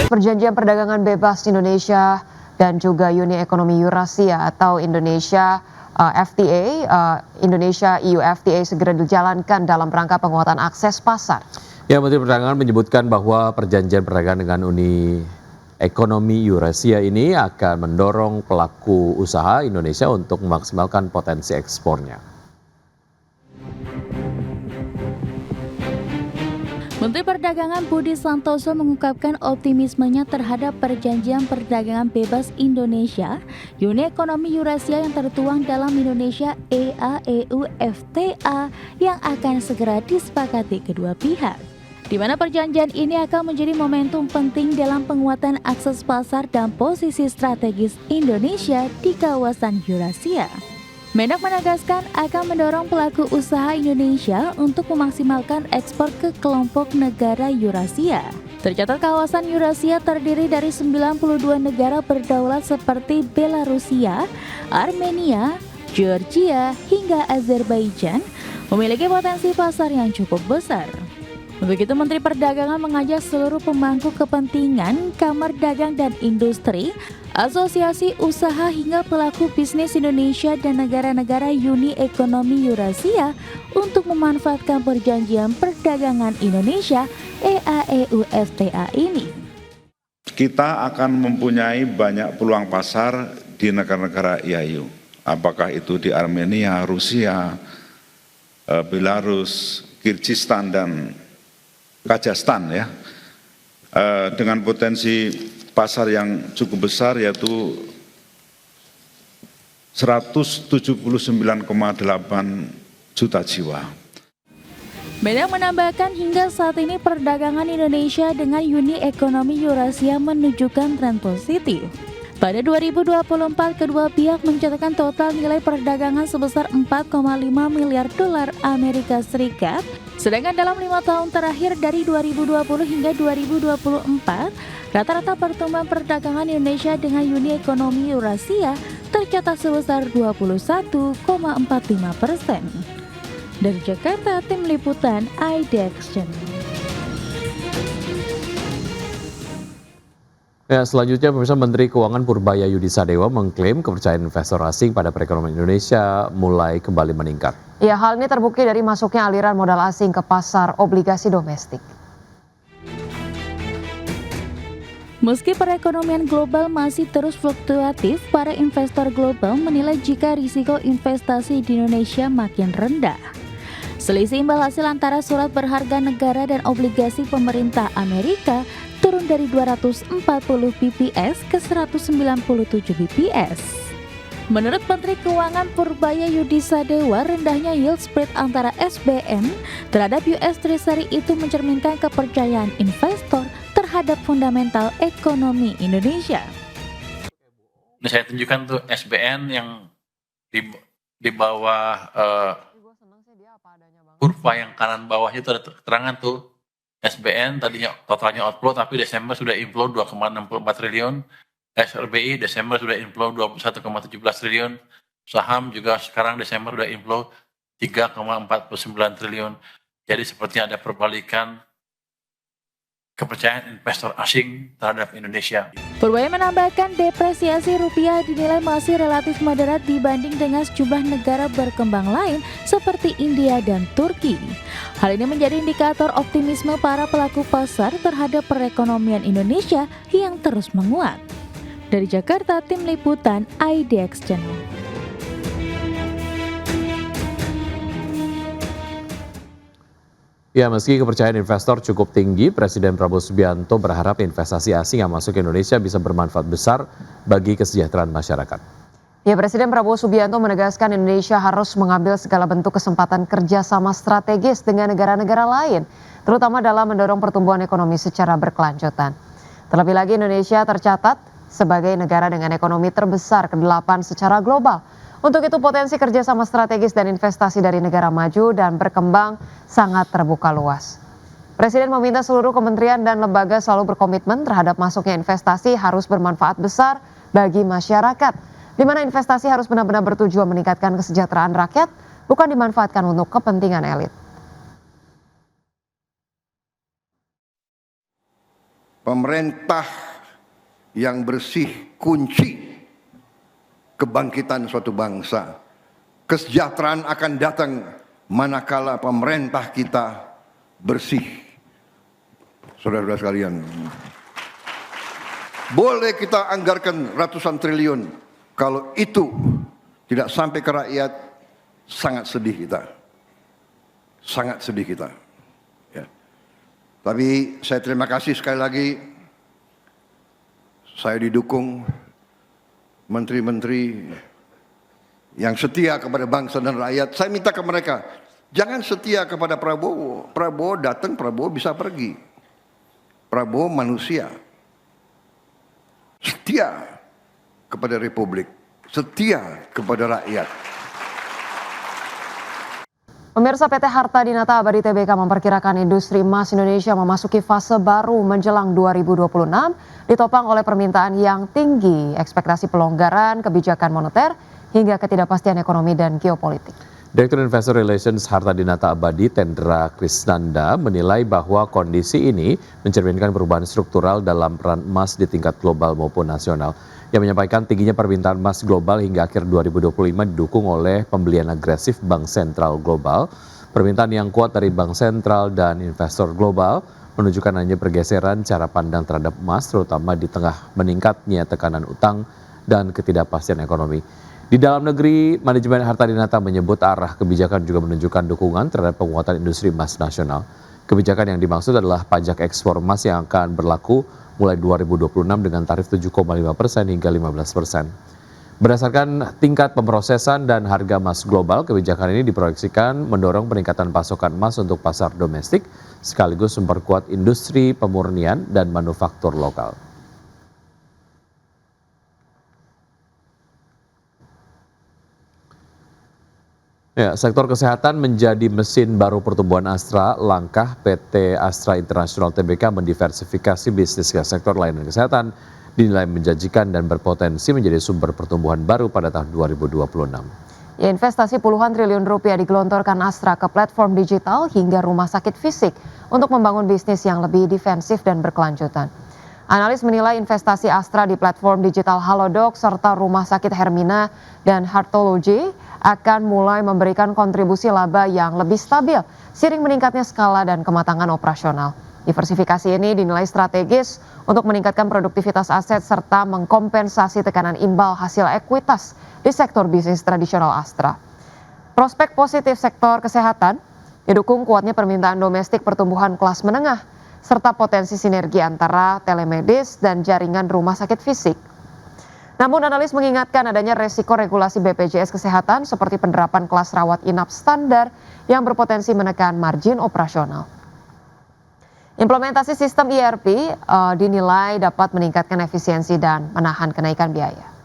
Perjanjian Perdagangan Bebas Indonesia dan juga Uni Ekonomi Eurasia atau Indonesia FTA, Indonesia EU FTA segera dijalankan dalam rangka penguatan akses pasar. Ya, Menteri Perdagangan menyebutkan bahwa perjanjian perdagangan dengan Uni Ekonomi Eurasia ini akan mendorong pelaku usaha Indonesia untuk memaksimalkan potensi ekspornya. Menteri Perdagangan Budi Santoso mengungkapkan optimismenya terhadap Perjanjian Perdagangan Bebas Indonesia, Uni Ekonomi Eurasia yang tertuang dalam Indonesia EA-EU FTA yang akan segera disepakati kedua pihak. Di mana perjanjian ini akan menjadi momentum penting dalam penguatan akses pasar dan posisi strategis Indonesia di kawasan Eurasia. Mendak menegaskan akan mendorong pelaku usaha Indonesia untuk memaksimalkan ekspor ke kelompok negara Eurasia. Tercatat kawasan Eurasia terdiri dari 92 negara berdaulat seperti Belarusia, Armenia, Georgia, hingga Azerbaijan, memiliki potensi pasar yang cukup besar. Untuk itu, Menteri Perdagangan mengajak seluruh pemangku kepentingan, Kamar Dagang dan Industri, Asosiasi Usaha hingga pelaku bisnis Indonesia dan negara-negara Uni Ekonomi Eurasia untuk memanfaatkan Perjanjian Perdagangan Indonesia EA-EU FTA ini. Kita akan mempunyai banyak peluang pasar di negara-negara EA-EU. Apakah itu di Armenia, Rusia, Belarus, Kirgistan, dan Kazakhstan ya, dengan potensi pasar yang cukup besar yaitu 179,8 juta jiwa. Mendak menambahkan hingga saat ini perdagangan Indonesia dengan Uni Ekonomi Eurasia menunjukkan tren positif. Pada 2024, kedua pihak mencatatkan total nilai perdagangan sebesar 4,5 miliar dolar Amerika Serikat. Sedangkan dalam 5 tahun terakhir dari 2020 hingga 2024, rata-rata pertumbuhan perdagangan Indonesia dengan Uni Ekonomi Eurasia tercatat sebesar 21,45%. Dari Jakarta, tim liputan IDX Channel. Ya, selanjutnya pemirsa, Menteri Keuangan Purbaya Yudi Sadewa mengklaim kepercayaan investor asing pada perekonomian Indonesia mulai kembali meningkat. Ya, hal ini terbukti dari masuknya aliran modal asing ke pasar obligasi domestik. Meski perekonomian global masih terus fluktuatif, para investor global menilai jika risiko investasi di Indonesia makin rendah. Selisih imbal hasil antara surat berharga negara dan obligasi pemerintah Amerika turun dari 240 bps ke 197 bps. Menurut Menteri Keuangan Purbaya Yudi Sadewa, rendahnya yield spread antara SBN terhadap US Treasury itu mencerminkan kepercayaan investor terhadap fundamental ekonomi Indonesia. Nah, saya tunjukkan tuh SBN yang di bawah kurva yang kanan bawahnya itu ada keterangan tuh SBN tadinya totalnya outflow tapi Desember sudah inflow 2,64 triliun. SRBI Desember sudah inflow 21,17 triliun. Saham juga sekarang Desember sudah inflow 3,49 triliun. Jadi sepertinya ada perbalikan kepercayaan investor asing terhadap Indonesia. Purbaya menambahkan depresiasi rupiah dinilai masih relatif moderat dibanding dengan sejumlah negara berkembang lain seperti India dan Turki. Hal ini menjadi indikator optimisme para pelaku pasar terhadap perekonomian Indonesia yang terus menguat. Dari Jakarta, tim liputan IDX Channel. Ya, meski kepercayaan investor cukup tinggi, Presiden Prabowo Subianto berharap investasi asing yang masuk ke Indonesia bisa bermanfaat besar bagi kesejahteraan masyarakat. Ya, Presiden Prabowo Subianto menegaskan Indonesia harus mengambil segala bentuk kesempatan kerjasama strategis dengan negara-negara lain, terutama dalam mendorong pertumbuhan ekonomi secara berkelanjutan. Terlebih lagi Indonesia tercatat sebagai negara dengan ekonomi terbesar ke-8 secara global. Untuk itu potensi kerjasama strategis dan investasi dari negara maju dan berkembang sangat terbuka luas. Presiden meminta seluruh kementerian dan lembaga selalu berkomitmen terhadap masuknya investasi harus bermanfaat besar bagi masyarakat, di mana investasi harus benar-benar bertujuan meningkatkan kesejahteraan rakyat, bukan dimanfaatkan untuk kepentingan elit. pemerintah yang bersih kunci kebangkitan suatu bangsa. Kesejahteraan akan datang manakala pemerintah kita bersih. Saudara-saudara sekalian, boleh kita anggarkan ratusan triliun, kalau itu tidak sampai ke rakyat, sangat sedih kita. Sangat sedih kita. Ya. Tapi saya terima kasih sekali lagi, saya didukung menteri-menteri yang setia kepada bangsa dan rakyat. Saya minta ke mereka, jangan setia kepada Prabowo. Prabowo datang, Prabowo bisa pergi. Prabowo manusia. Setia kepada Republik, setia kepada rakyat. Pemirsa, PT Harta Dinata Abadi Tbk memperkirakan industri emas Indonesia memasuki fase baru menjelang 2026 ditopang oleh permintaan yang tinggi, ekspektasi pelonggaran kebijakan moneter hingga ketidakpastian ekonomi dan geopolitik. Direktur Investor Relations Harta Dinata Abadi Tendra Krisnanda menilai bahwa kondisi ini mencerminkan perubahan struktural dalam peran emas di tingkat global maupun nasional. Yang menyampaikan tingginya permintaan emas global hingga akhir 2025 didukung oleh pembelian agresif Bank Sentral Global. Permintaan yang kuat dari Bank Sentral dan investor global menunjukkan adanya pergeseran cara pandang terhadap emas, terutama di tengah meningkatnya tekanan utang dan ketidakpastian ekonomi. Di dalam negeri, manajemen Harta Dinata menyebut arah kebijakan juga menunjukkan dukungan terhadap penguatan industri emas nasional. Kebijakan yang dimaksud adalah pajak ekspor emas yang akan berlaku mulai 2026 dengan tarif 7,5% hingga 15%. Berdasarkan tingkat pemrosesan dan harga emas global, kebijakan ini diproyeksikan mendorong peningkatan pasokan emas untuk pasar domestik, sekaligus memperkuat industri pemurnian dan manufaktur lokal. Ya, sektor kesehatan menjadi mesin baru pertumbuhan Astra. Langkah PT Astra International Tbk mendiversifikasi bisnis ke sektor layanan kesehatan dinilai menjanjikan dan berpotensi menjadi sumber pertumbuhan baru pada tahun 2026. Ya, investasi puluhan triliun rupiah digelontorkan Astra ke platform digital hingga rumah sakit fisik untuk membangun bisnis yang lebih defensif dan berkelanjutan. Analis menilai investasi Astra di platform digital Halodoc serta rumah sakit Hermina dan Heartology akan mulai memberikan kontribusi laba yang lebih stabil seiring meningkatnya skala dan kematangan operasional. Diversifikasi ini dinilai strategis untuk meningkatkan produktivitas aset serta mengkompensasi tekanan imbal hasil ekuitas di sektor bisnis tradisional Astra. Prospek positif sektor kesehatan didukung kuatnya permintaan domestik pertumbuhan kelas menengah serta potensi sinergi antara telemedis dan jaringan rumah sakit fisik. Namun analis mengingatkan adanya resiko regulasi BPJS Kesehatan seperti penerapan kelas rawat inap standar yang berpotensi menekan margin operasional. Implementasi sistem ERP dinilai dapat meningkatkan efisiensi dan menahan kenaikan biaya.